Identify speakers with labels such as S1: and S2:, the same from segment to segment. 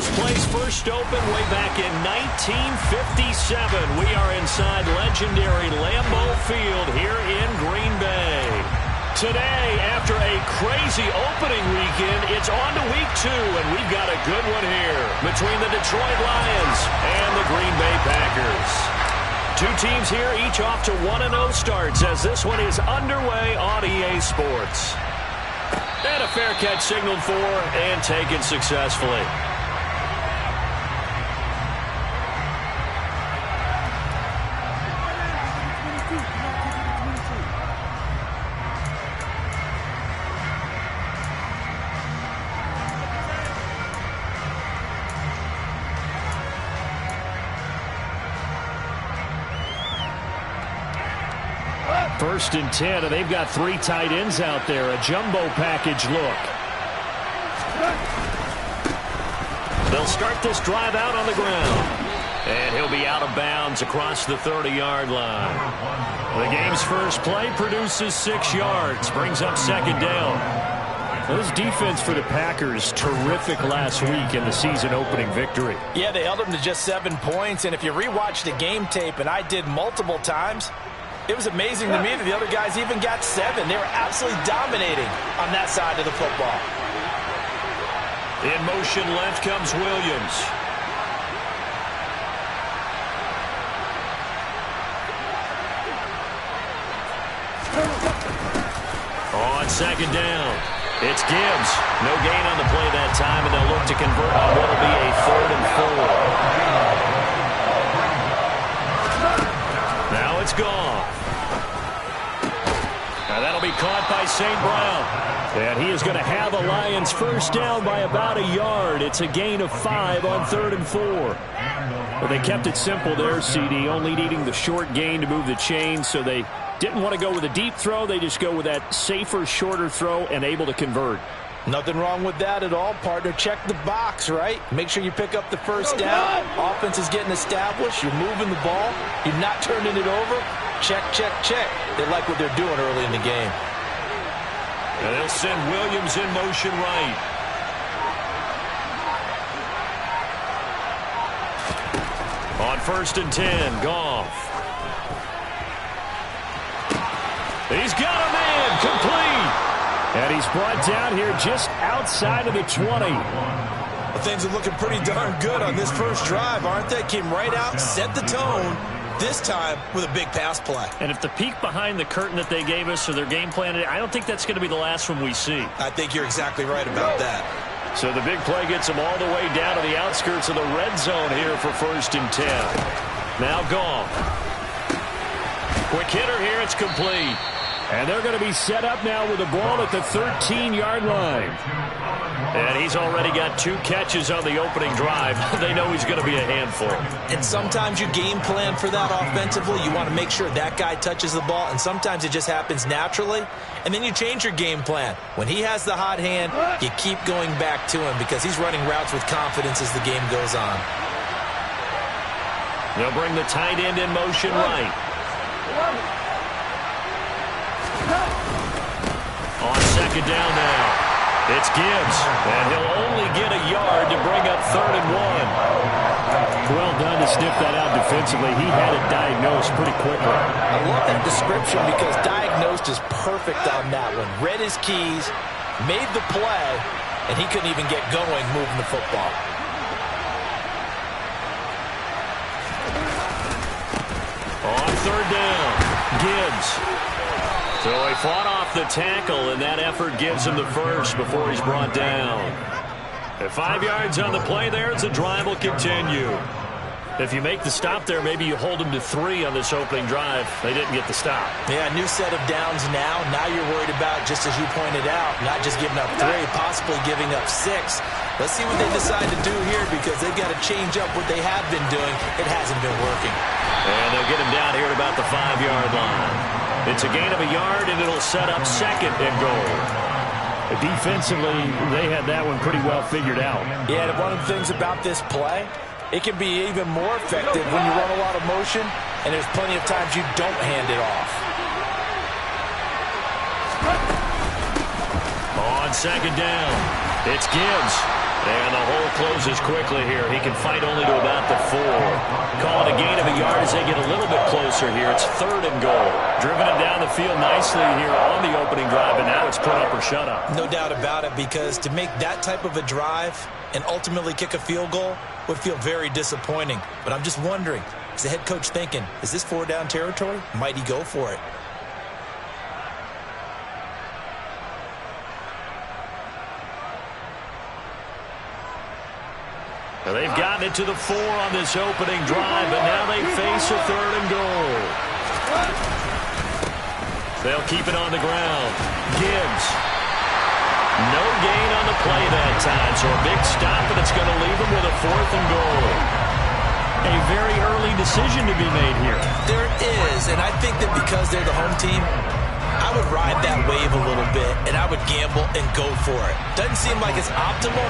S1: this place first opened way back in 1957. We are inside legendary Lambeau Field here in Green Bay. Today, after a crazy opening weekend, it's on to week 2, and we've got a good one here between the Detroit Lions and the Green Bay Packers. Two teams here, each off to 1-0 starts as this one is underway on EA Sports. And a fair catch signaled for and taken successfully. First and 10, and they've got 3 tight ends out there. A jumbo package look. They'll start this drive out on the ground. And he'll be out of bounds across the 30-yard line. The game's first play produces 6 yards. Brings up second down. Well, this defense for the Packers, terrific last week in the season-opening victory.
S2: Yeah, they held them to just 7 points. And if you rewatch the game tape, and I did multiple times, it was amazing to me that the other guys even got 7. They were absolutely dominating on that side of the football.
S1: In motion left comes Williams. On second down, it's Gibbs. No gain on the play that time, and they'll look to convert on what will be a 3rd and 4. Now it's gone. Now that'll be caught by St. Brown. And he is going to have a Lions first down by about a yard. It's a gain of 5 on 3rd and 4. Well, they kept it simple there, CD, only needing the short gain to move the chains, so they didn't want to go with a deep throw. They just go with that safer, shorter throw and able to convert.
S2: Nothing wrong with that at all, partner. Check the box, right? Make sure you pick up the first down. Offense is getting established. You're moving the ball. You're not turning it over. Check, check, check. They like what they're doing early in the game.
S1: And they'll send Williams in motion right. On 1st and 10, Goff. He's got a man, complete. And he's brought down here just outside of the 20.
S3: Well, things are looking pretty darn good on this first drive, aren't they? Came right out, set the tone, this time with a big pass play.
S1: And if the peek behind the curtain that they gave us or their game plan, I don't think that's going to be the last one we see.
S3: I think you're exactly right about that.
S1: So the big play gets them all the way down to the outskirts of the red zone here for 1st and 10. Now Goff. Quick hitter here, it's complete.
S4: And they're going to be set up now with the ball at the 13-yard line.
S1: And he's already got 2 catches on the opening drive. They know he's going to be a handful.
S2: And sometimes you game plan for that offensively. You want to make sure that guy touches the ball, and sometimes it just happens naturally. And then you change your game plan. When he has the hot hand, you keep going back to him because he's running routes with confidence as the game goes on.
S1: They'll bring the tight end in motion right. On second down now, it's Gibbs, and he'll only get a yard to bring up 3rd and 1.
S4: Well done to sniff that out defensively. He had it diagnosed pretty quickly.
S2: I love that description because diagnosed is perfect on that one. Read his keys, made the play, and he couldn't even get going moving the football.
S1: On 3rd down, Gibbs. So he fought off the tackle, and that effort gives him the first before he's brought down. At 5 yards on the play there, as the drive will continue. If you make the stop there, maybe you hold them to 3 on this opening drive. They didn't get the stop.
S2: Yeah, new set of downs now. Now you're worried about, just as you pointed out, not just giving up 3, possibly giving up 6. Let's see what they decide to do here because they've got to change up what they have been doing. It hasn't been working.
S1: And they'll get him down here at about the 5-yard line. It's a gain of a yard, and it'll set up 2nd and goal.
S4: Defensively, they had that one pretty well figured out.
S2: Yeah, and one of the things about this play, it can be even more effective when you run a lot of motion, and there's plenty of times you don't hand it off.
S1: On second down, it's Gibbs. And the hole closes quickly here. He can fight only to about the 4. Call it a gain of a yard as they get a little bit closer here. It's 3rd and goal. Driven it down the field nicely here on the opening drive, and now it's put up or shut up.
S2: No doubt about it, because to make that type of a drive and ultimately kick a field goal would feel very disappointing. But I'm just wondering, is the head coach thinking, is this 4-down territory? Might he go for it?
S1: Well, they've gotten it to the 4 on this opening drive, but now they face a 3rd and goal. They'll keep it on the ground. Gibbs. No gain on the play that time, so a big stop, and it's going to leave them with a 4th and goal. A very early decision to be made here.
S2: There is, and I think that because they're the home team, I would ride that wave a little bit, and I would gamble and go for it. Doesn't seem like it's optimal,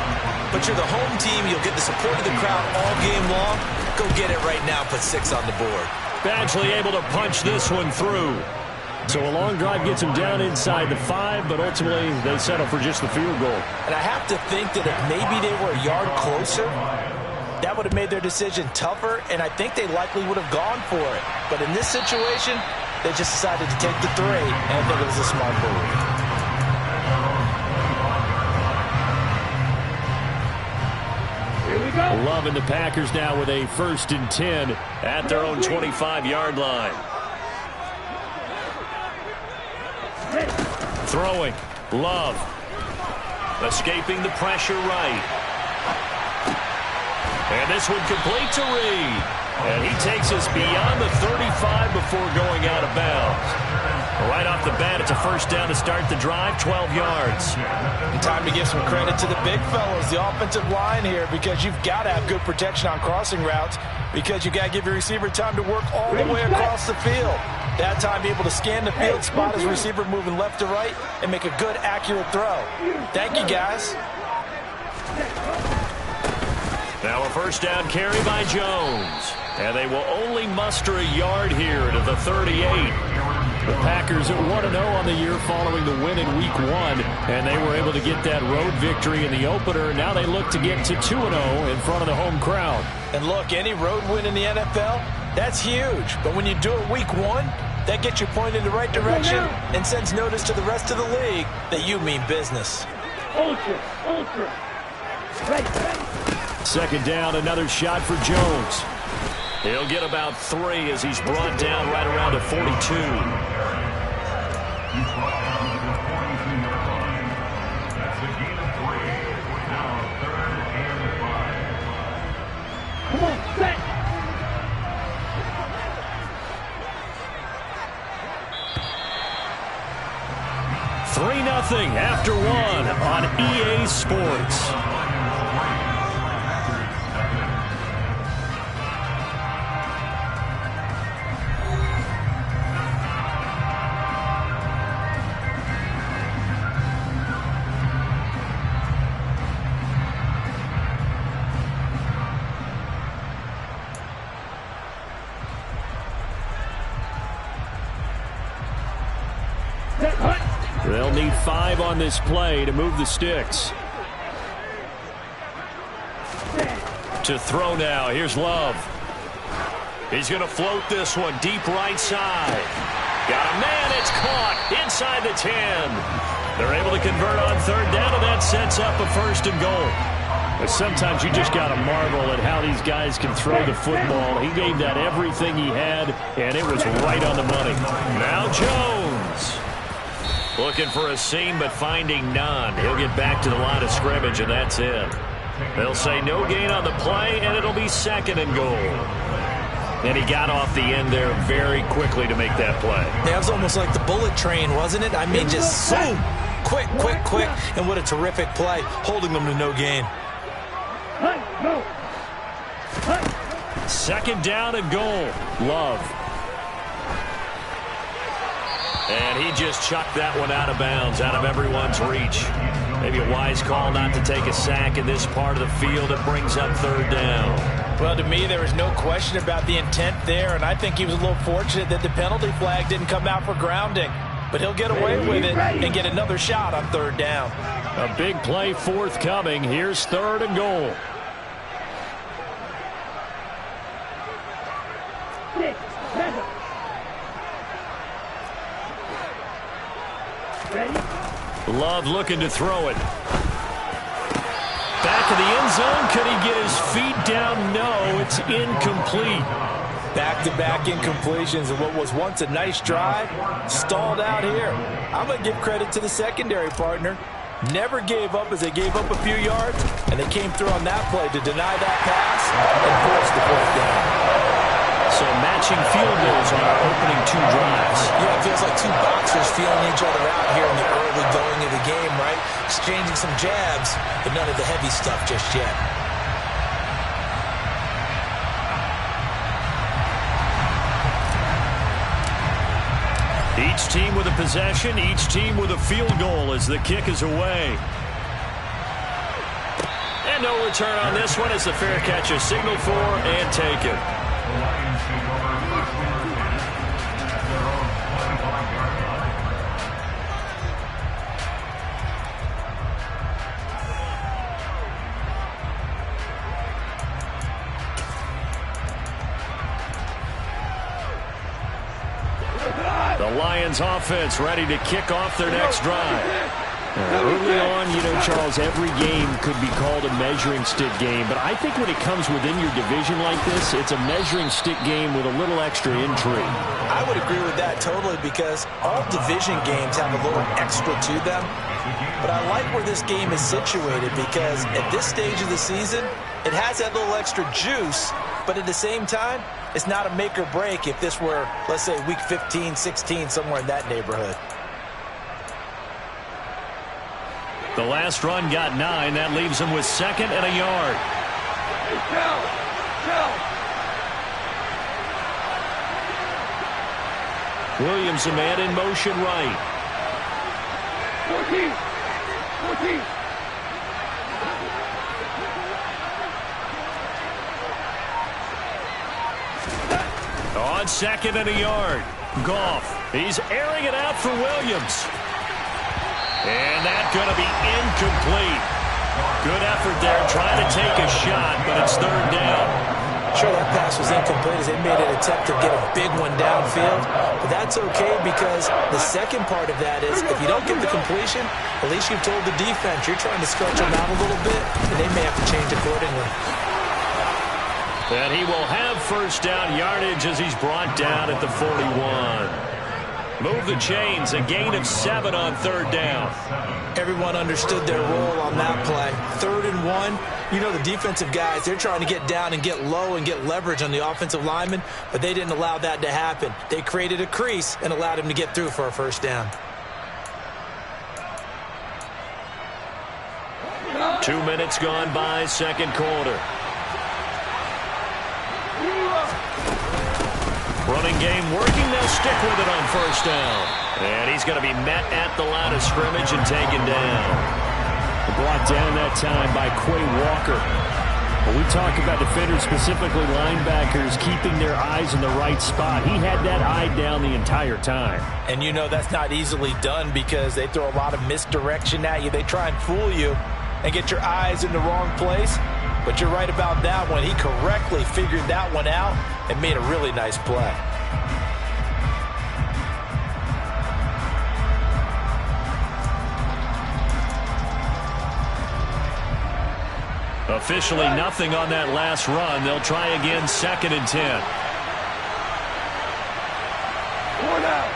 S2: but you're the home team. You'll get the support of the crowd all game long. Go get it right now. Put 6 on the board.
S1: Badgley able to punch this one through.
S4: So a long drive gets them down inside the 5, but ultimately they settle for just the field goal.
S2: And I have to think that if maybe they were a yard closer, that would have made their decision tougher, and I think they likely would have gone for it. But in this situation, they just decided to take the 3, and I think it was a smart move.
S4: Here we go.
S1: Loving the Packers now with a 1st and 10 at their own 25-yard line. Throwing. Love. Escaping the pressure right. And this one complete to Reed. And he takes us beyond the 35 before going out of bounds. Right off the bat, it's a 1st down to start the drive, 12 yards.
S2: And time to give some credit to the big fellows, the offensive line here, because you've got to have good protection on crossing routes, because you've got to give your receiver time to work all the way across the field. That time, be able to scan the field, spot his receiver moving left to right, and make a good, accurate throw. Thank you, guys.
S1: Now a 1st down carry by Jones. And they will only muster a yard here to the 38.
S4: The Packers at 1-0 on the year following the win in Week 1, and they were able to get that road victory in the opener. Now they look to get to 2-0 in front of the home crowd.
S2: And look, any road win in the NFL, that's huge. But when you do it Week 1, that gets you pointed in the right direction and sends notice to the rest of the league that you mean business.
S5: Ultra.
S1: 2nd down, another shot for Jones. He'll get about 3 as he's brought down right around the 42.
S5: Come on, set.
S1: Nothing after 1 on EA Sports. They'll need 5 on this play to move the sticks. To throw now. Here's Love. He's going to float this one deep right side. Got a man. It's caught inside the 10. They're able to convert on 3rd down, and that sets up a 1st and goal.
S4: But sometimes you just got to marvel at how these guys can throw the football. He gave that everything he had, and it was right on the money.
S1: Now Jones. Looking for a seam, but finding none. He'll get back to the line of scrimmage, and that's it. They'll say no gain on the play, and it'll be 2nd and goal. And he got off the end there very quickly to make that play.
S2: That was almost like the bullet train, wasn't it? I mean, just zoom. Quick, quick, quick. And what a terrific play, holding them to no gain.
S1: 2nd down and goal. Love. And he just chucked that one out of bounds, out of everyone's reach. Maybe a wise call not to take a sack in this part of the field. It brings up 3rd down.
S2: Well, to me, there was no question about the intent there, and I think he was a little fortunate that the penalty flag didn't come out for grounding. But he'll get away with it and get another shot on 3rd down.
S4: A big play forthcoming. Here's 3rd and goal. Love looking to throw it. Back of the end zone. Could he get his feet down? No, it's incomplete.
S2: Back-to-back incompletions of what was once a nice drive, stalled out here. I'm going to give credit to the secondary partner. Never gave up as they gave up a few yards, and they came through on that play to deny that pass and force the 4th down.
S1: So matching field goals on our opening 2 drives.
S2: Yeah, it feels like 2 boxers feeling each other out here in the early going of the game, right? Exchanging some jabs, but none of the heavy stuff just yet.
S1: Each team with a possession, each team with a field goal as the kick is away. And no return on this one as the fair catch is signaled for and taken. The Lions offense ready to kick off their next drive. Early on, you know, Charles, every game could be called a measuring stick game, but I think when it comes within your division like this, it's a measuring stick game with a little extra intrigue.
S2: I would agree with that totally because all division games have a little extra to them, but I like where this game is situated because at this stage of the season, it has that little extra juice, but at the same time, it's not a make or break if this were, let's say, week 15, 16, somewhere in that neighborhood.
S1: The last run got 9. That leaves him with 2nd and a yard. Williams, a man in motion right. 14. On 2nd and a yard. Goff. He's airing it out for Williams. And that's going to be incomplete. Good effort there trying to take a shot, but it's 3rd down.
S2: Sure, that pass was incomplete as they made an attempt to get a big one downfield. But that's okay because the second part of that is if you don't get the completion, at least you've told the defense you're trying to stretch them out a little bit, and they may have to change accordingly.
S1: And he will have 1st down yardage as he's brought down at the 41. Move the chains, a gain of 7 on 3rd down.
S2: Everyone understood their role on that play. 3rd and 1, you know the defensive guys, they're trying to get down and get low and get leverage on the offensive lineman, but they didn't allow that to happen. They created a crease and allowed him to get through for a 1st down.
S1: 2 minutes gone by, 2nd quarter. Running game working, they'll stick with it on 1st down. And he's going to be met at the line of scrimmage and taken down.
S4: Brought down that time by Quay Walker. When we talk about defenders, specifically linebackers, keeping their eyes in the right spot, he had that eye down the entire time.
S2: And you know that's not easily done because they throw a lot of misdirection at you. They try and fool you and get your eyes in the wrong place. But you're right about that one. He correctly figured that one out and made a really nice play.
S1: Officially nothing on that last run. They'll try again, 2nd and 10.
S5: 4 down.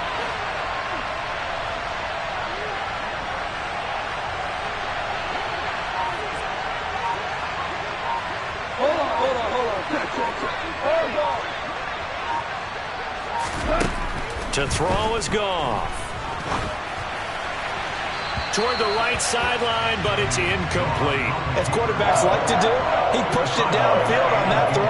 S1: To throw is Goff. Toward the right sideline, but it's incomplete.
S2: As quarterbacks like to do, he pushed it downfield on that throw.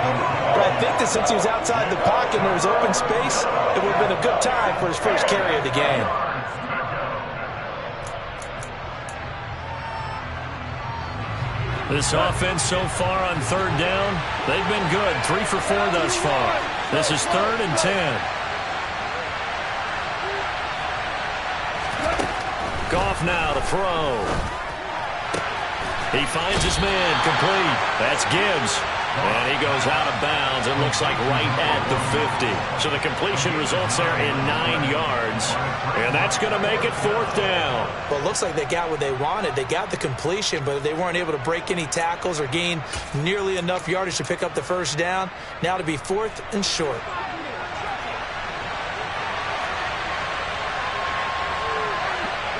S2: But I think that since he was outside the pocket and there was open space, it would have been a good time for his 1st carry of the game.
S1: This offense so far on 3rd down, they've been good. 3 for 4 thus far. This is 3rd and 10. Goff now to throw. He finds his man, complete. That's Gibbs. And he goes out of bounds. It looks like right at the 50. So the completion results there in 9 yards. And that's going to make it 4th down.
S2: Well, it looks like they got what they wanted. They got the completion, but they weren't able to break any tackles or gain nearly enough yardage to pick up the first down. Now to be 4th and short.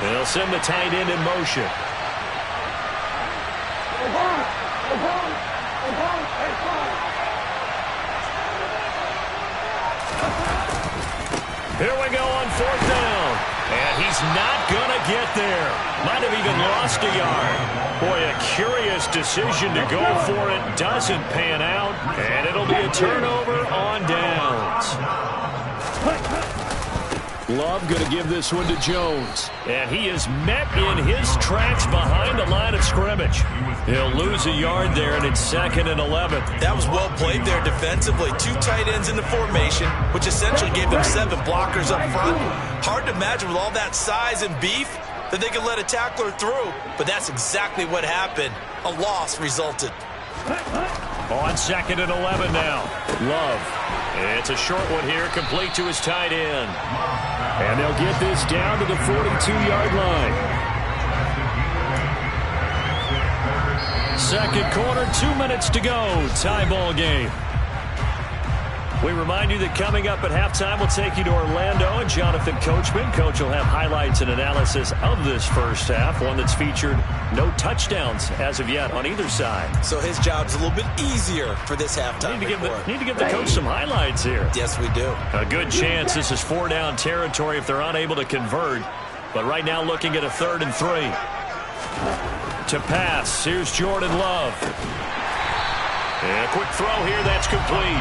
S1: They'll send the tight end in motion. Here we go on 4th down. And he's not going to get there. Might have even lost a yard. Boy, a curious decision to go for it. Doesn't pan out. And it'll be a turnover on downs.
S4: Love going to give this one to Jones.
S1: And he is met in his tracks behind the line of scrimmage. He'll lose a yard there, and it's 2nd and 11.
S2: That was well played there defensively. 2 tight ends in the formation, which essentially gave them 7 blockers up front. Hard to imagine with all that size and beef that they could let a tackler through, but that's exactly what happened. A loss resulted.
S1: On 2nd and 11 now. Love. It's a short one here, complete to his tight end.
S4: And they'll get this down to the 42-yard line.
S1: 2nd quarter, 2 minutes to go. Tie ball game. We remind you that coming up at halftime, we'll take you to Orlando and Jonathan Coachman. Coach will have highlights and analysis of this first half, one that's featured no touchdowns as of yet on either side.
S2: So his job's a little bit easier for this halftime.
S1: Need to give the coach some highlights here.
S2: Yes, we do.
S1: A good chance this is 4-down territory if they're unable to convert. But right now looking at a 3rd and 3. To pass, here's Jordan Love. And a quick throw here, that's complete.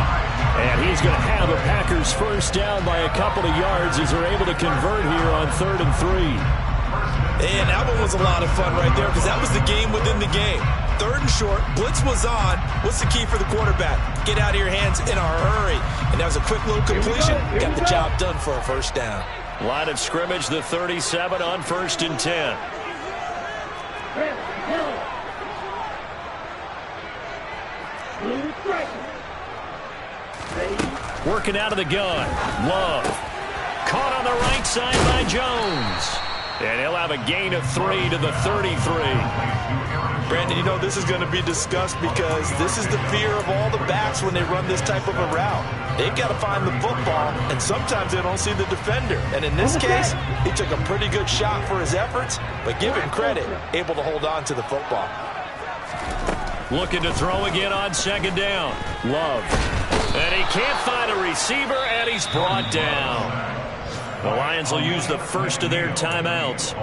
S4: And he's going to have the Packers first down by a couple of yards as they're able to convert here on 3rd and 3.
S2: And that one was a lot of fun right there because that was the game within the game. 3rd and short, blitz was on. What's the key for the quarterback? Get out of your hands in a hurry. And that was a quick little completion. Got the job done for a first down.
S1: Line of scrimmage, the 37 on 1st and 10. Working out of the gun. Love. Caught on the right side by Jones. And he'll have a gain of 3 to the 33.
S3: Brandon, you know this is going to be discussed because this is the fear of all the backs when they run this type of a route. They've got to find the football, and sometimes they don't see the defender. And in this case, he took a pretty good shot for his efforts, but give him credit, able to hold on to the football.
S1: Looking to throw again on 2nd down. Love. And he can't find a receiver, and he's brought down. The Lions will use the first of their timeouts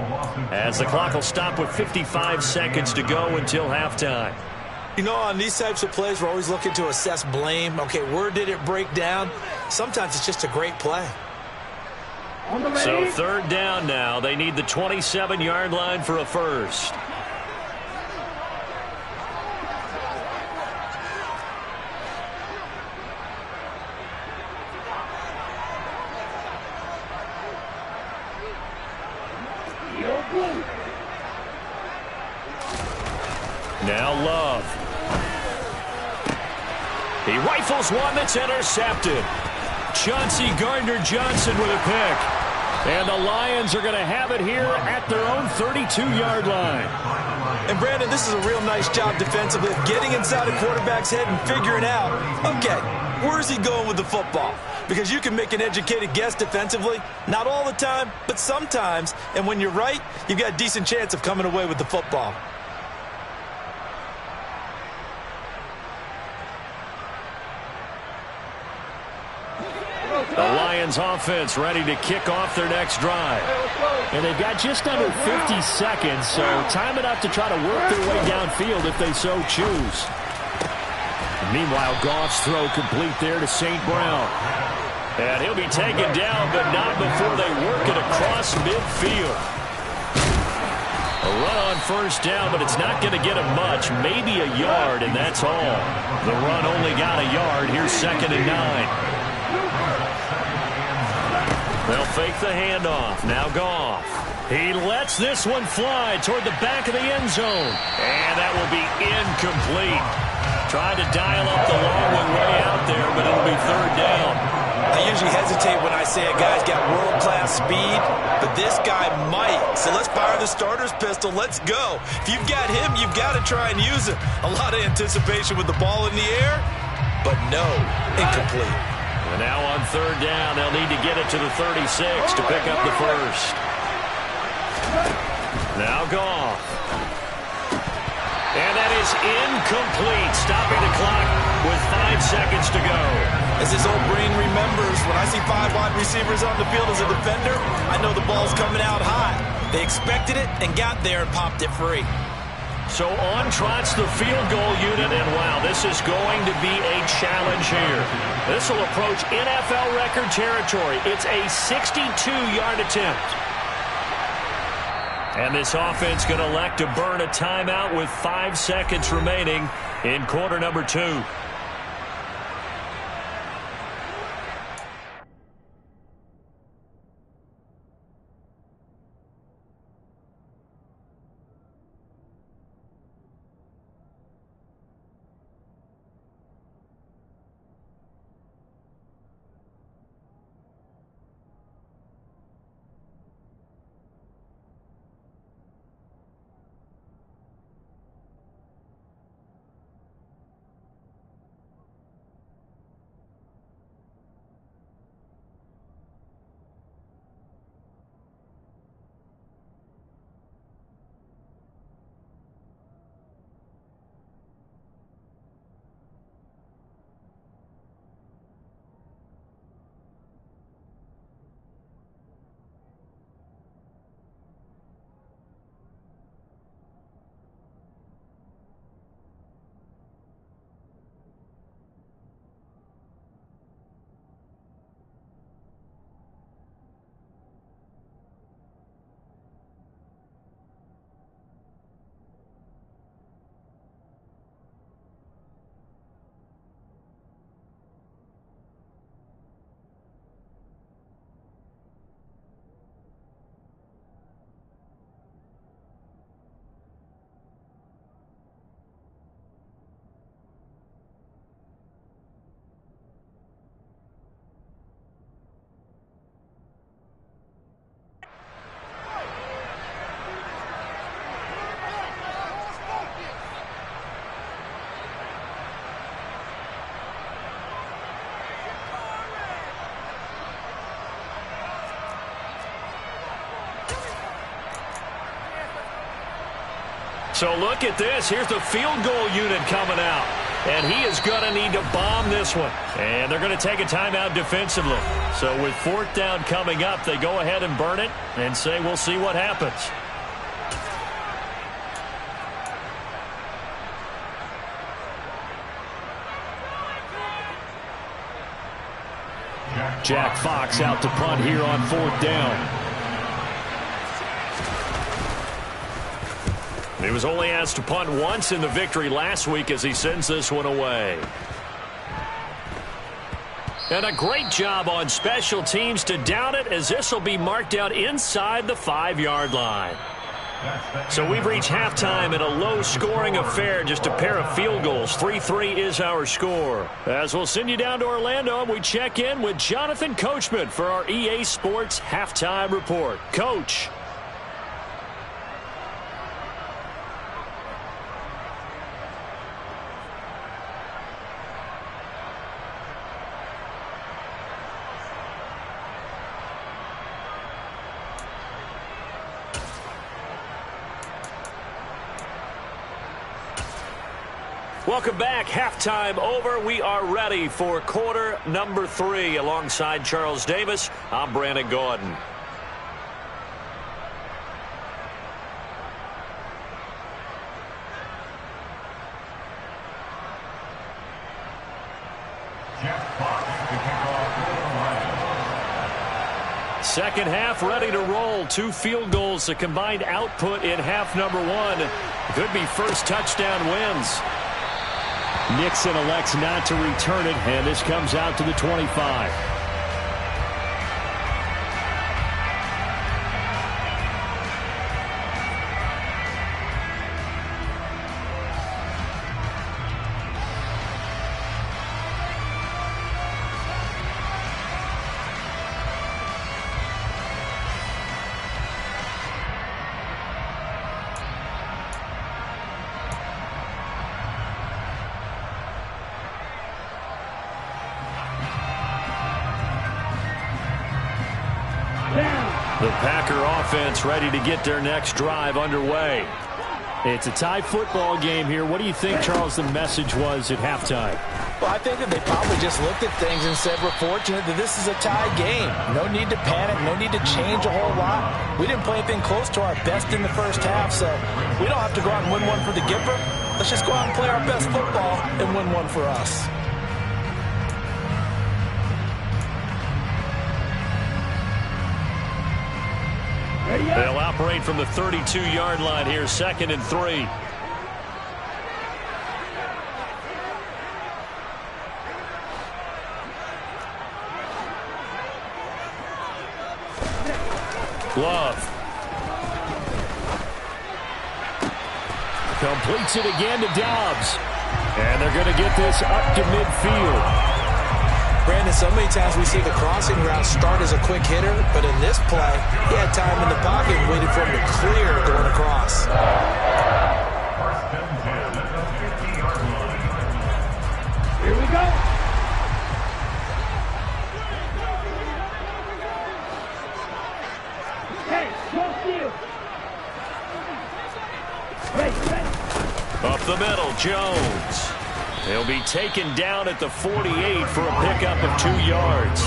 S1: as the clock will stop with 55 seconds to go until halftime.
S2: You know, on these types of plays, we're always looking to assess blame. Okay, where did it break down? Sometimes it's just a great play.
S1: So 3rd down now. They need the 27-yard line for a first. Now Love. He rifles one that's intercepted. Chauncey Gardner-Johnson with a pick. And the Lions are going to have it here at their own 32-yard line.
S2: And Brandon, this is a real nice job defensively of getting inside a quarterback's head and figuring out, okay, where's he going with the football? Because you can make an educated guess defensively, not all the time, but sometimes. And when you're right, you've got a decent chance of coming away with the football.
S1: The Lions offense ready to kick off their next drive.
S4: And they've got just under 50 seconds, so time enough to try to work their way downfield if they so choose.
S1: Meanwhile, Goff's throw complete there to St. Brown. And he'll be taken down, but not before they work it across midfield. A run on first down, but it's not going to get him much. Maybe a yard, and that's all. The run only got a yard. Here's 2nd and 9. They'll fake the handoff. Now Goff. He lets this one fly toward the back of the end zone. And that will be incomplete. Trying to dial up the long one way out there, but it'll be third down.
S2: I usually hesitate when I say a guy's got world-class speed, but this guy might. So let's fire the starter's pistol. Let's go. If you've got him, you've got to try and use it. A lot of anticipation with the ball in the air, but no, incomplete.
S1: And now on third down, they'll need to get it to the 36 to pick up the first. Now Goff. And that is incomplete, stopping the clock with 5 seconds to go.
S2: As his old brain remembers, when I see 5 wide receivers on the field as a defender, I know the ball's coming out hot. They expected it and got there and popped it free.
S1: So on trots the field goal unit, and wow, this is going to be a challenge here. This will approach NFL record territory. It's a 62-yard attempt. And this offense going to elect to burn a timeout with 5 seconds remaining in quarter number 2. So look at this. Here's the field goal unit coming out. And he is going to need to bomb this one. And they're going to take a timeout defensively. So with fourth down coming up, they go ahead and burn it and say we'll see what happens.
S4: Jack Fox out to punt here on fourth down.
S1: He was only asked to punt once in the victory last week as he sends this one away. And a great job on special teams to down it, as this will be marked out inside the 5-yard line. So we've reached halftime in a low-scoring affair, just a pair of field goals. 3-3 is our score. As we'll send you down to Orlando, we check in with Jonathan Coachman for our EA Sports Halftime Report. Coach. Welcome back. Halftime over. We are ready for quarter number 3. Alongside Charles Davis, I'm Brandon Gordon. Second half ready to roll. 2 field goals, the combined output in half number 1. Could be first touchdown wins.
S4: Nixon elects not to return it, and this comes out to the 25.
S1: Packer offense ready to get their next drive underway.
S4: It's a tie football game here. What do you think, Charles, the message was at halftime?
S2: Well, I think that they probably just looked at things and said, we're fortunate that this is a tie game. No need to panic. No need to change a whole lot. We didn't play anything close to our best in the first half, so we don't have to go out and win one for the Gipper. Let's just go out and play our best football and win one for us.
S1: They'll operate from the 32-yard line here, 2nd and 3. Love.
S4: Completes it again to Dobbs. And they're going to get this up to midfield.
S2: Brandon, so many times we see the crossing route start as a quick hitter, but in this play, he had time in the pocket and waited for him to clear going across.
S5: Here we go. Hey, no steal.
S1: Up the middle, Jones. He'll be taken down at the 48 for a pickup of 2 yards.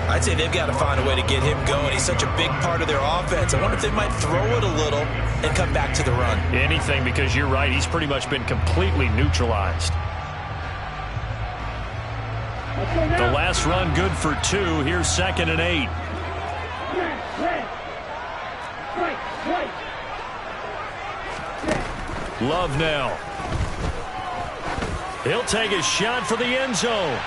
S2: I'd say they've got to find a way to get him going. He's such a big part of their offense. I wonder if they might throw it a little and come back to the run.
S1: Anything, because you're right. He's pretty much been completely neutralized. The last run good for 2. Here's 2nd and 8. Love now. He'll take a shot for the end zone.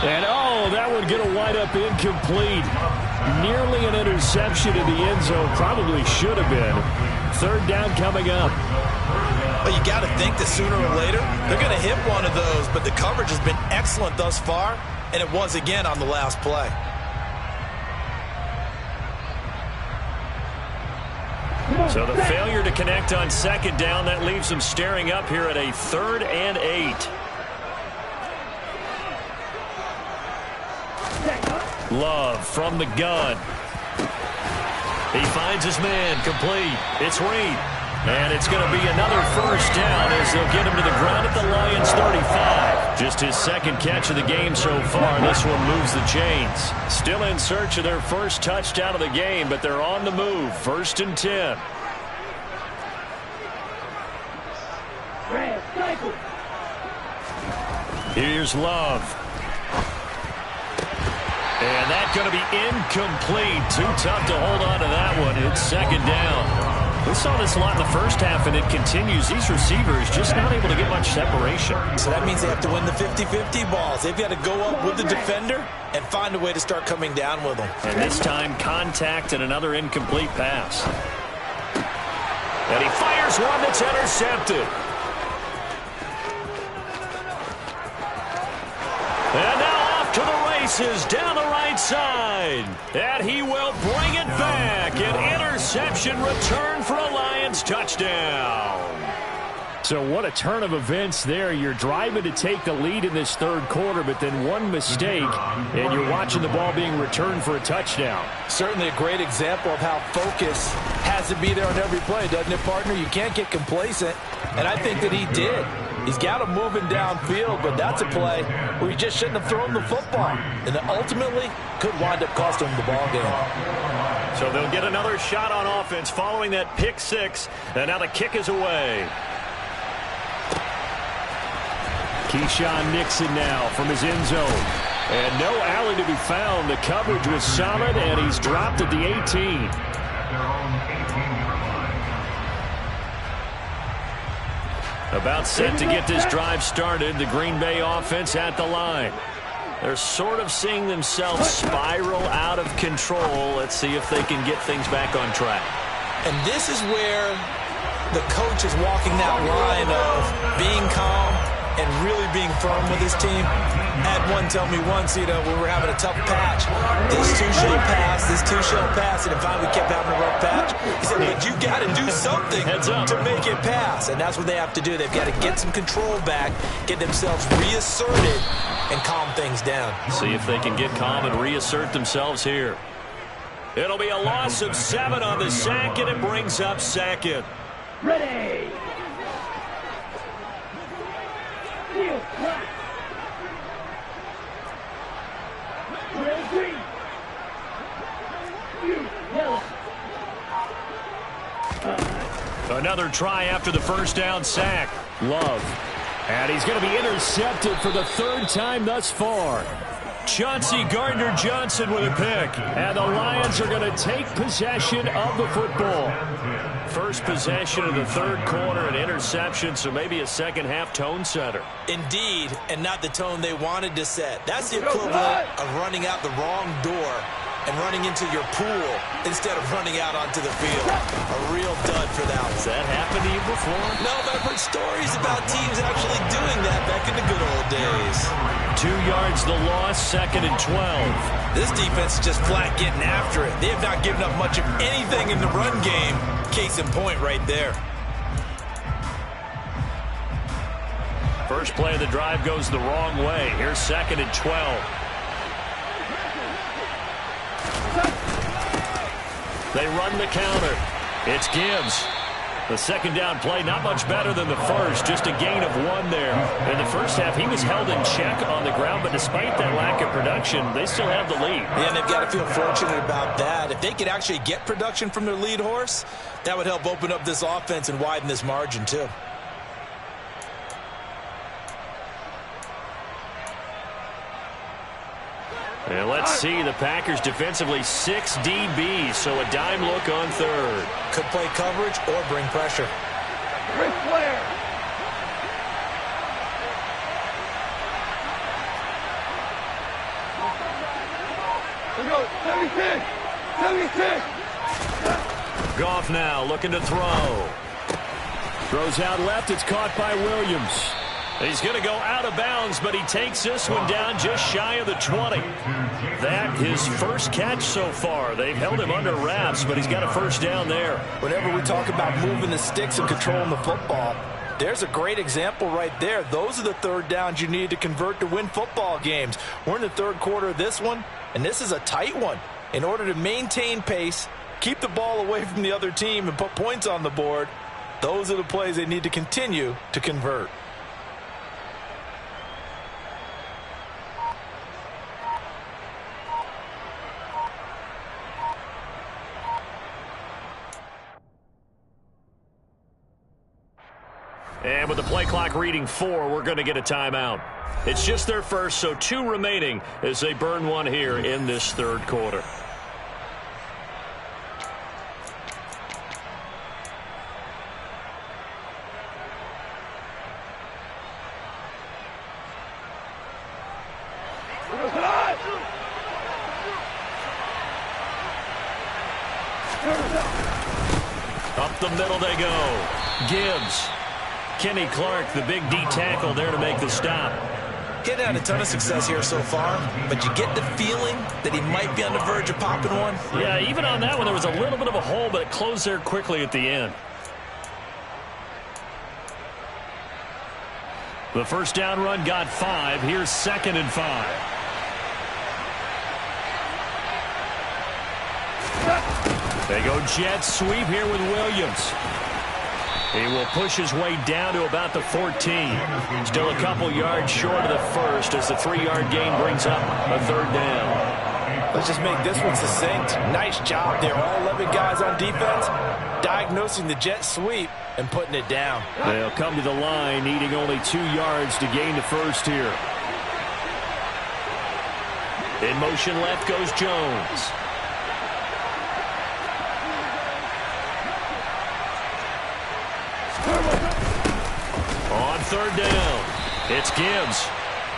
S1: And, oh, that would get a wind-up incomplete. Nearly an interception in the end zone. Probably should have been. 3rd down coming up.
S2: Well, you got to think that sooner or later they're going to hit one of those, but the coverage has been excellent thus far, and it was again on the last play.
S1: So the failure to connect on 2nd down, that leaves them staring up here at a 3rd and 8. Love from the gun. He finds his man, complete. It's Reed. And it's going to be another 1st down as they'll get him to the ground at the Lions' 35. Just his 2nd catch of the game so far. This one moves the chains. Still in search of their first touchdown of the game, but they're on the move. 1st and 10. Here's Love. And that's going to be incomplete. Too tough to hold on to that one. It's 2nd down. We saw this a lot in the first half, and it continues. These receivers just not able to get much separation.
S2: So that means they have to win the 50-50 balls. They've got to go up with the defender and find a way to start coming down with them.
S1: And this time, contact and another incomplete pass. And he fires one that's intercepted. And now off to the races down the right side. And he will bring it back. An interception return for a Lions touchdown.
S4: So what a turn of events there. You're driving to take the lead in this 3rd quarter, but then one mistake, and you're watching the ball being returned for a touchdown.
S2: Certainly a great example of how focus has to be there on every play, doesn't it, partner? You can't get complacent, and I think that he did. He's got him moving downfield, but that's a play where he just shouldn't have thrown the football, and it ultimately could wind up costing him the ball game.
S1: So they'll get another shot on offense following that pick 6, and now the kick is away.
S4: Keyshawn Nixon now from his end zone. And no alley to be found. The coverage was solid, and he's dropped at the 18.
S1: About set to get this drive started. The Green Bay offense at the line. They're sort of seeing themselves spiral out of control. Let's see if they can get things back on track.
S2: And this is where the coach is walking that line of being calm and really being firm with his team. Had one tell me once, when we were having a tough patch, this too shall pass, this too shall pass, and finally we kept having a rough patch. He said, but you got to do something to make it pass, and that's what they have to do. They've got to get some control back, get themselves reasserted, and calm things down.
S1: See if they can get calm and reassert themselves here. It'll be a loss of 7 on the sack, and it brings up second.
S5: Ready. Field flat. Red green. You yellow.
S1: Another try after the first down sack.
S4: Love. And he's going to be intercepted for the 3rd time thus far.
S1: Chauncey Gardner-Johnson with a pick.
S4: And the Lions are going to take possession of the football.
S1: First possession of the 3rd quarter, an interception, so maybe a second-half tone setter.
S2: Indeed, and not the tone they wanted to set. That's the equivalent of running out the wrong door and running into your pool instead of running out onto the field. A real dud for that one.
S1: Has that happened to you before?
S2: No, but I've heard stories about teams actually doing that back in the good old days.
S1: 2 yards the loss, 2nd and 12.
S2: This defense is just flat getting after it. They have not given up much of anything in the run game. Case in point right there.
S1: First play of the drive goes the wrong way. Here's 2nd and 12. They run the counter. It's Gibbs. The second down play, not much better than the first, just a gain of 1 there. In the first half, he was held in check on the ground, but despite that lack of production, they still have the lead.
S2: Yeah, and they've got to feel fortunate about that. If they could actually get production from their lead horse, that would help open up this offense and widen this margin, too.
S1: And let's see, the Packers defensively 6 DBs, so a dime look on 3rd.
S2: Could play coverage or bring pressure.
S5: Ric Flair. Let's go. 76. 76.
S1: Goff now looking to throw.
S4: Throws out left. It's caught by Williams.
S1: He's going to go out of bounds, but he takes this one down just shy of the 20. That his first catch so far. They've held him under wraps, but he's got a first down there.
S2: Whenever we talk about moving the sticks and controlling the football, there's a great example right there. Those are the 3rd downs you need to convert to win football games. We're in the 3rd quarter of this one, and this is a tight one. In order to maintain pace, keep the ball away from the other team, and put points on the board, those are the plays they need to continue to convert.
S1: And with the play clock reading 4, we're going to get a timeout. It's just their first, so 2 remaining as they burn 1 here in this 3rd quarter. Up the middle they go. Gibbs. Kenny Clark, the big D tackle there to make the stop.
S2: He hadn't had a ton of success here so far, but you get the feeling that he might be on the verge of popping one.
S1: Yeah, even on that one, there was a little bit of a hole, but it closed there quickly at the end. The first down run got 5. Here's 2nd and 5. They go jet sweep here with Williams. He will push his way down to about the 14. Still a couple yards short of the first as the 3-yard gain brings up a 3rd down.
S2: Let's just make this one succinct. Nice job there. All 11 guys on defense diagnosing the jet sweep and putting it down.
S4: They'll come to the line needing only 2 yards to gain the first here.
S1: In motion left goes Jones. On 3rd down, it's Gibbs.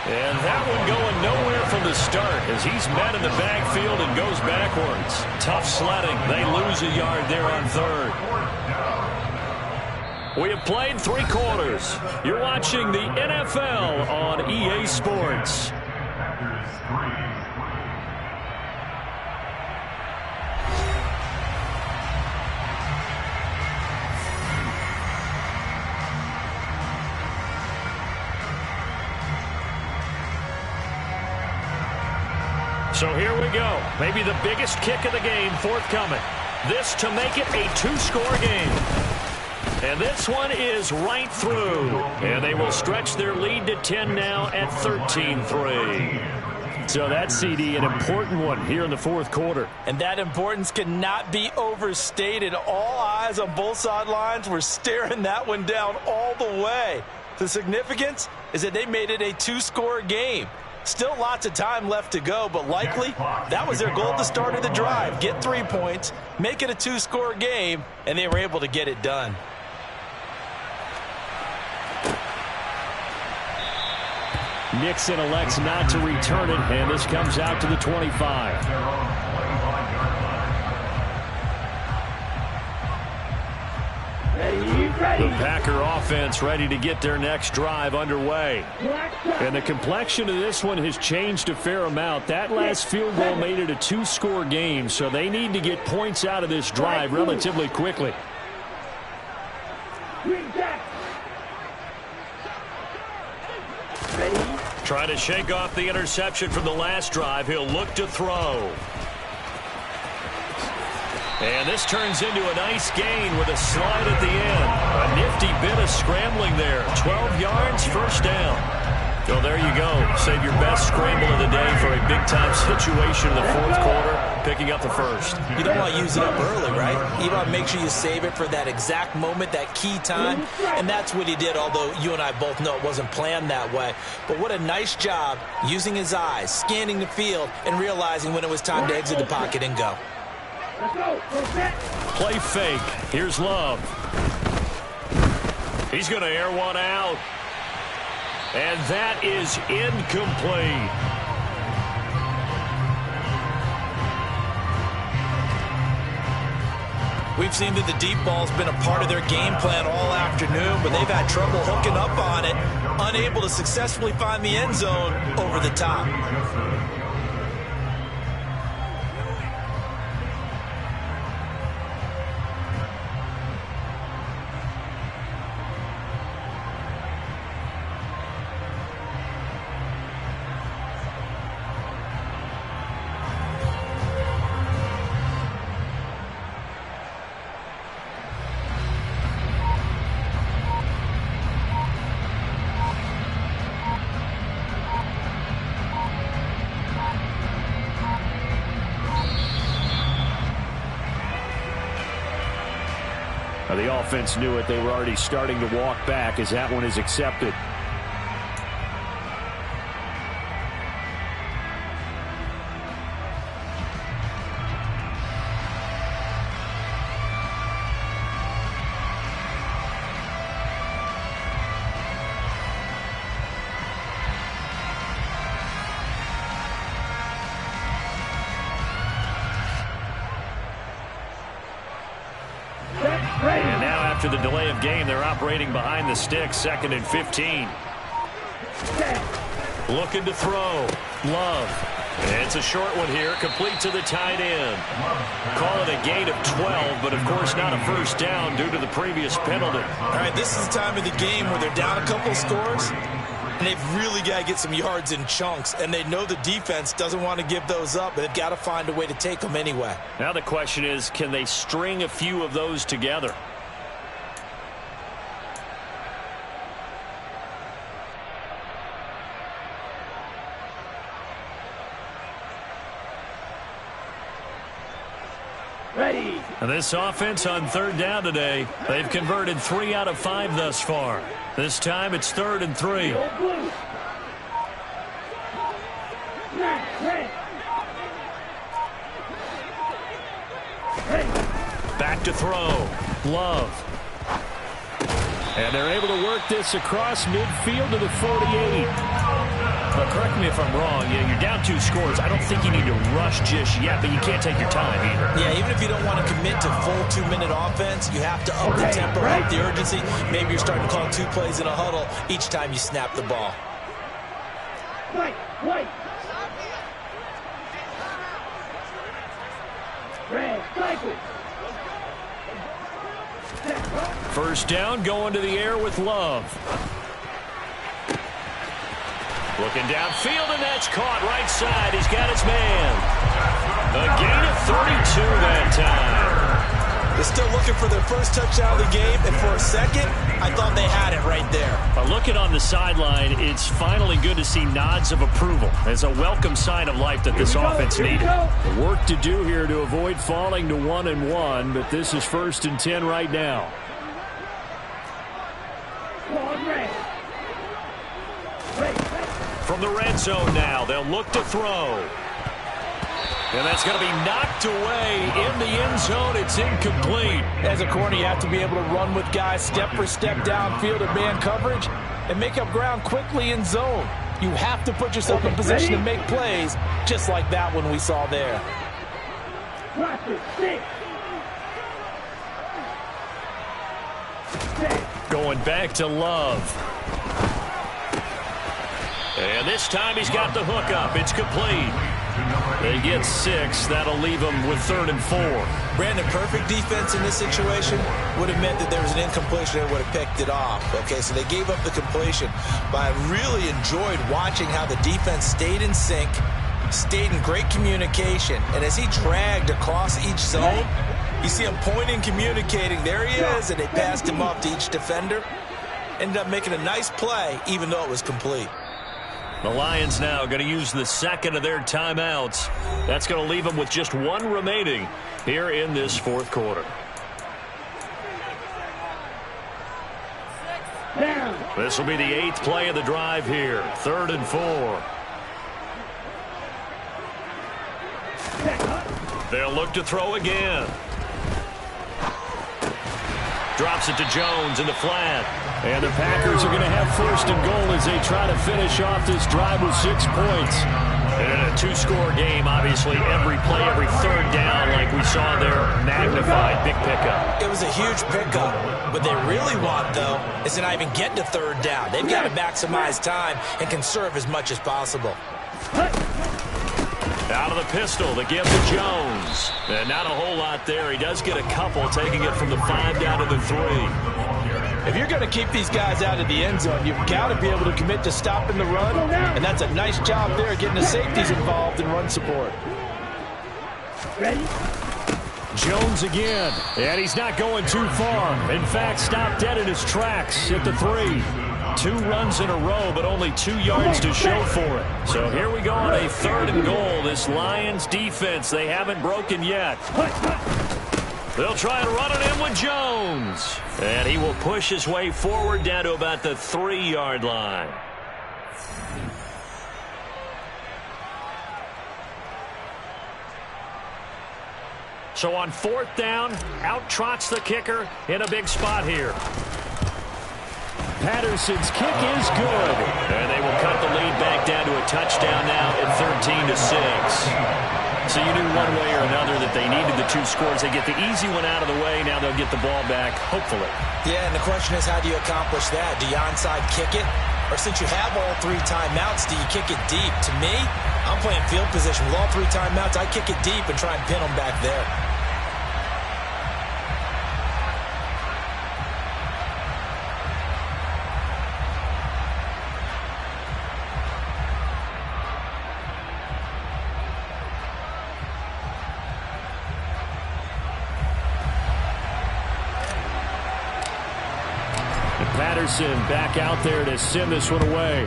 S1: And that one going nowhere from the start as he's met in the backfield and goes backwards. Tough sledding. They lose a yard there on 3rd. We have played 3 quarters. You're watching the NFL on EA Sports. So here we go. Maybe the biggest kick of the game forthcoming. This to make it a two-score game. And this one is right through. And they will stretch their lead to 10 now at 13-3.
S4: So that CD, an important one here in the fourth quarter.
S2: And that importance cannot be overstated. All eyes on both sidelines were staring that one down all the way. The significance is that they made it a two-score game. Still lots of time left to go, but likely that was their goal at the start of the drive. Get 3 points, make it a two-score game, and they were able to get it done.
S4: Nixon elects not to return it, and this comes out to the 25. The Packer offense ready to get their next drive underway. And the complexion of this one has changed a fair amount. That last field goal made it a two-score game, so they need to get points out of this drive relatively quickly.
S1: Trying to shake off the interception from the last drive. He'll look to throw. And this turns into a nice gain with a slide at the end. A nifty bit of scrambling there. 12 yards, first down. So there you go. Save your best scramble of the day for a big-time situation in the fourth quarter, picking up the first.
S2: You don't want to use it up early, right? You want to make sure you save it for that exact moment, that key time. And that's what he did, although you and I both know it wasn't planned that way. But what a nice job using his eyes, scanning the field, and realizing when it was time to exit the pocket and go.
S1: Play fake. Here's Love. He's going to air one out. And that is incomplete.
S2: We've seen that the deep ball's been a part of their game plan all afternoon, but they've had trouble hooking up on it, unable to successfully find the end zone over the top.
S4: The offense knew it. They were already starting to walk back as that one is accepted.
S1: And now after the delay of game, they're operating behind the sticks, 2nd and 15. Looking to throw. Love. It's a short one here, complete to the tight end. Call it a gain of 12, but of course not a first down due to the previous penalty.
S2: All right, this is the time of the game where they're down a couple scores, and they've really got to get some yards in chunks, and they know the defense doesn't want to give those up, but they've got to find a way to take them anyway.
S1: Now the question is, can they string a few of those together?
S5: Ready.
S1: And this offense on 3rd down today, they've converted 3 out of 5 thus far. This time it's 3rd and 3. Back to throw. Love. And they're able to work this across midfield to the 48. But correct me if I'm wrong, you're down 2 scores. I don't think you need to rush just yet, but you can't take your time either.
S2: Yeah, even if you don't want to commit to full 2-minute offense, you have to up the tempo, up the urgency. Maybe you're starting to call 2 plays in a huddle each time you snap the ball.
S5: White. Red, cycle.
S1: First down, going to the air with Love. Looking downfield, and that's caught right side. He's got his man. A gain of 32 that time.
S2: They're still looking for their first touchdown of the game, and for a second, I thought they had it right there.
S1: Looking on the sideline, it's finally good to see nods of approval. It's a welcome sign of life that this offense needed.
S4: Work to do here to avoid falling to 1-1, but this is 1st and 10 right now.
S1: From the red zone now, they'll look to throw. And that's going to be knocked away in the end zone. It's incomplete.
S2: As a corner, you have to be able to run with guys step for step downfield in man coverage and make up ground quickly in zone. You have to put yourself in position to make plays, just like that one we saw there.
S1: Going back to Love. And this time he's got the hook up. It's complete. They get 6. That'll leave them with 3rd and 4.
S2: Brandon, perfect defense in this situation would have meant that there was an incompletion and would have picked it off. Okay, so they gave up the completion. But I really enjoyed watching how the defense stayed in sync, stayed in great communication. And as he dragged across each zone, you see him pointing, communicating. There he is, and they passed him off to each defender. Ended up making a nice play, even though it was complete.
S1: The Lions now going to use the second of their timeouts. That's going to leave them with just 1 remaining here in this 4th quarter. This will be the 8th play of the drive here. 3rd and 4. They'll look to throw again. Drops it to Jones in the flat.
S4: And the Packers are going to have 1st and goal as they try to finish off this drive with 6 points.
S1: And in a 2-score game, obviously, every play, every 3rd down, like we saw there, magnified. Big pickup.
S2: It was a huge pickup. What they really want, though, is to not even get to 3rd down. They've got to maximize time and conserve as much as possible.
S1: Out of the pistol, the give to Jones. And not a whole lot there. He does get a couple, taking it from the 5 down to the 3.
S2: If you're going to keep these guys out of the end zone, you've got to be able to commit to stopping the run, and that's a nice job there getting the safeties involved in run support.
S5: Ready?
S4: Jones again, and he's not going too far. In fact, stopped dead in his tracks at the 3. 2 runs in a row, but only 2 yards to show for it. So here we go on a 3rd and goal. This Lions defense, they haven't broken yet. They'll try and run it in with Jones.
S1: And he will push his way forward down to about the 3-yard line. So on 4th down, out trots the kicker in a big spot here.
S4: Patterson's kick is good.
S1: And they will cut the lead back down to a touchdown now at 13-6. So you knew one way or another that they needed the 2 scores. They get the easy one out of the way. Now they'll get the ball back, hopefully.
S2: Yeah, and the question is, how do you accomplish that? Do you onside kick it? Or since you have all 3 timeouts, do you kick it deep? To me, I'm playing field position. With all 3 timeouts, I kick it deep and try and pin them back there.
S4: Patterson back out there to send this one away.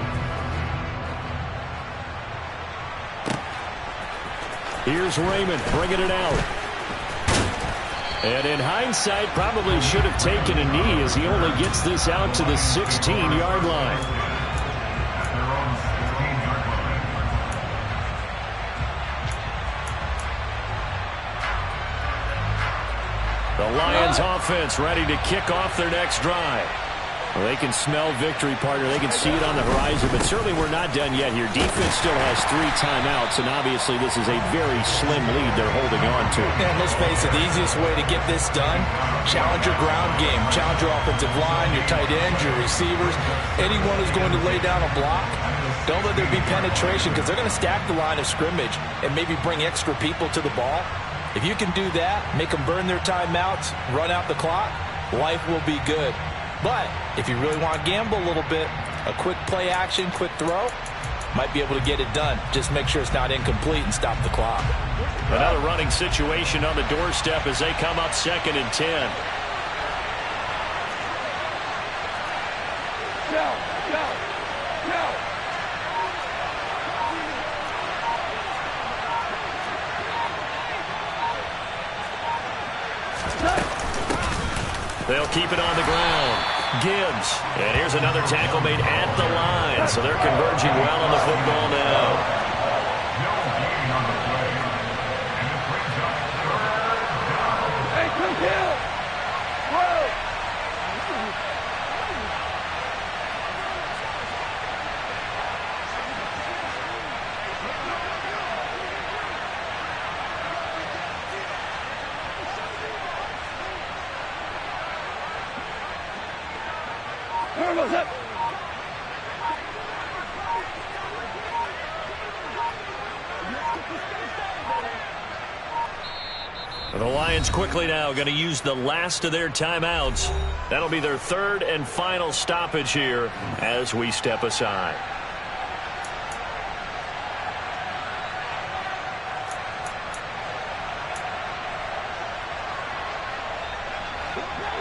S4: Here's Raymond bringing it out. And in hindsight, probably should have taken a knee as he only gets this out to the 16-yard line. The Lions offense ready to kick off their next drive. Well, they can smell victory, partner. They can see it on the horizon, but certainly we're not done yet here. Defense still has 3 timeouts, and obviously this is a very slim lead they're holding on to.
S2: And let's face it, the easiest way to get this done, challenge your ground game. Challenge your offensive line, your tight ends, your receivers. Anyone who's going to lay down a block, don't let there be penetration because they're going to stack the line of scrimmage and maybe bring extra people to the ball. If you can do that, make them burn their timeouts, run out the clock, life will be good. But if you really want to gamble a little bit, a quick play action, quick throw, Might be able to get it done. Just make sure it's not incomplete and stop the clock.
S4: Another running situation on the doorstep as they come up 2nd and 10. They'll keep it on the ground. Gibbs. And here's another tackle made at the line. So they're converging well on the football now. The Lions quickly now going to use the last of their timeouts. That'll be their 3rd and final stoppage here as we step aside.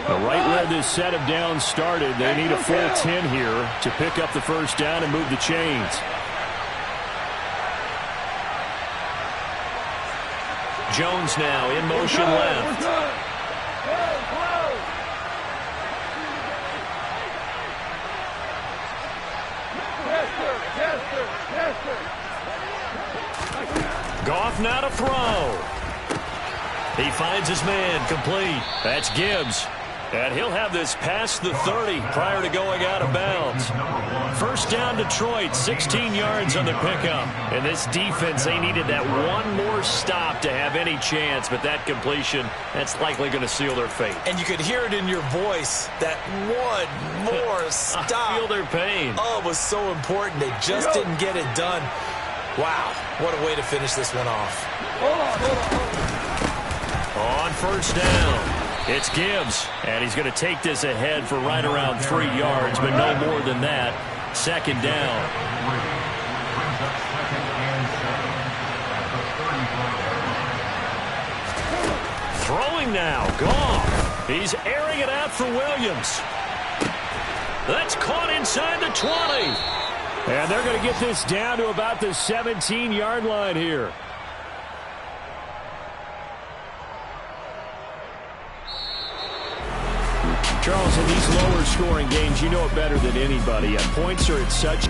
S4: Right where this set of downs started, they need a full 10 here to pick up the first down and move the chains. Jones now in motion left. Goff now to throw. He finds his man, complete. That's Gibbs. And he'll have this past the 30 prior to going out of bounds. First down, Detroit, 16 yards on the pickup. And this defense, they needed that one more stop to have any chance, but that completion, that's likely going to seal their fate.
S2: And you could hear it in your voice, that one more stop.
S4: I feel their pain.
S2: Oh, it was so important. They just didn't get it done. Wow, what a way to finish this one off.
S4: On first down. It's Gibbs, and he's going to take this ahead for right around 3 yards, but no more than that. 2nd down. Throwing now, Goff. He's airing it out for Williams. That's caught inside the 20. And they're going to get this down to about the 17-yard line here. Charles, in these lower scoring games, you know it better than anybody. Points are at such